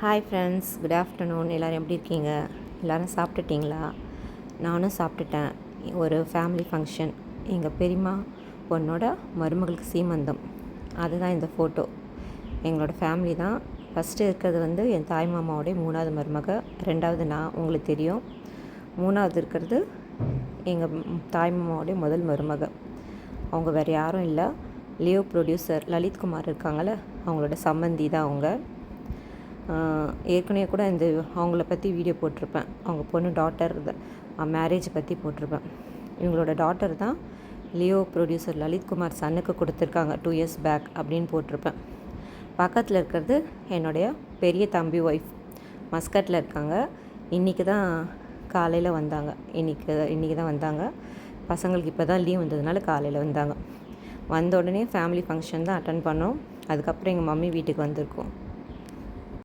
Hi friends, good afternoon. எல்லோரும் எப்படி இருக்கீங்க? எல்லோரும் சாப்பிட்டுட்டிங்களா? நானும் சாப்பிட்டுட்டேன். ஒரு ஃபேமிலி ஃபங்க்ஷன், எங்கள் பெரியம்மா பொண்ணோட மருமகளுக்கு சீமந்தம். அதுதான் இந்த ஃபோட்டோ. எங்களோட ஃபேமிலி தான். ஃபஸ்ட்டு இருக்கிறது வந்து என் தாய் மாமாவோடைய 3வது மருமக, 2வது நான், உங்களுக்கு தெரியும். 3வது இருக்கிறது எங்கள் தாய் மாமாவோடைய முதல் மருமக. அவங்க வேறு யாரும் இல்லை, லியோ ப்ரொடியூசர் லலித்குமார் இருக்காங்கள, அவங்களோட சம்பந்தி தான் அவங்க. ஏற்கனவே கூட இந்த அவங்கள பற்றி வீடியோ போட்டிருப்பேன். அவங்க பொண்ணு டாட்டர் மேரேஜ் பற்றி போட்டிருப்பேன். இவங்களோட டாட்டர் தான் லியோ ப்ரொடியூசர் லலித்குமார் சன்னுக்கு கொடுத்துருக்காங்க 2 years பேக் அப்படின்னு போட்டிருப்பேன். பக்கத்தில் இருக்கிறது என்னுடைய பெரிய தம்பி ஒய்ஃப், மஸ்கட்டில் இருக்காங்க. இன்றைக்கி தான் காலையில் வந்தாங்க. இன்றைக்கி தான் வந்தாங்க. பசங்களுக்கு இப்போ தான் லீவ் வந்ததுனால காலையில் வந்தாங்க. வந்த உடனே ஃபேமிலி ஃபங்க்ஷன் தான் அட்டன் பண்ணோம். அதுக்கப்புறம் எங்கள் மம்மி வீட்டுக்கு வந்திருக்கோம்.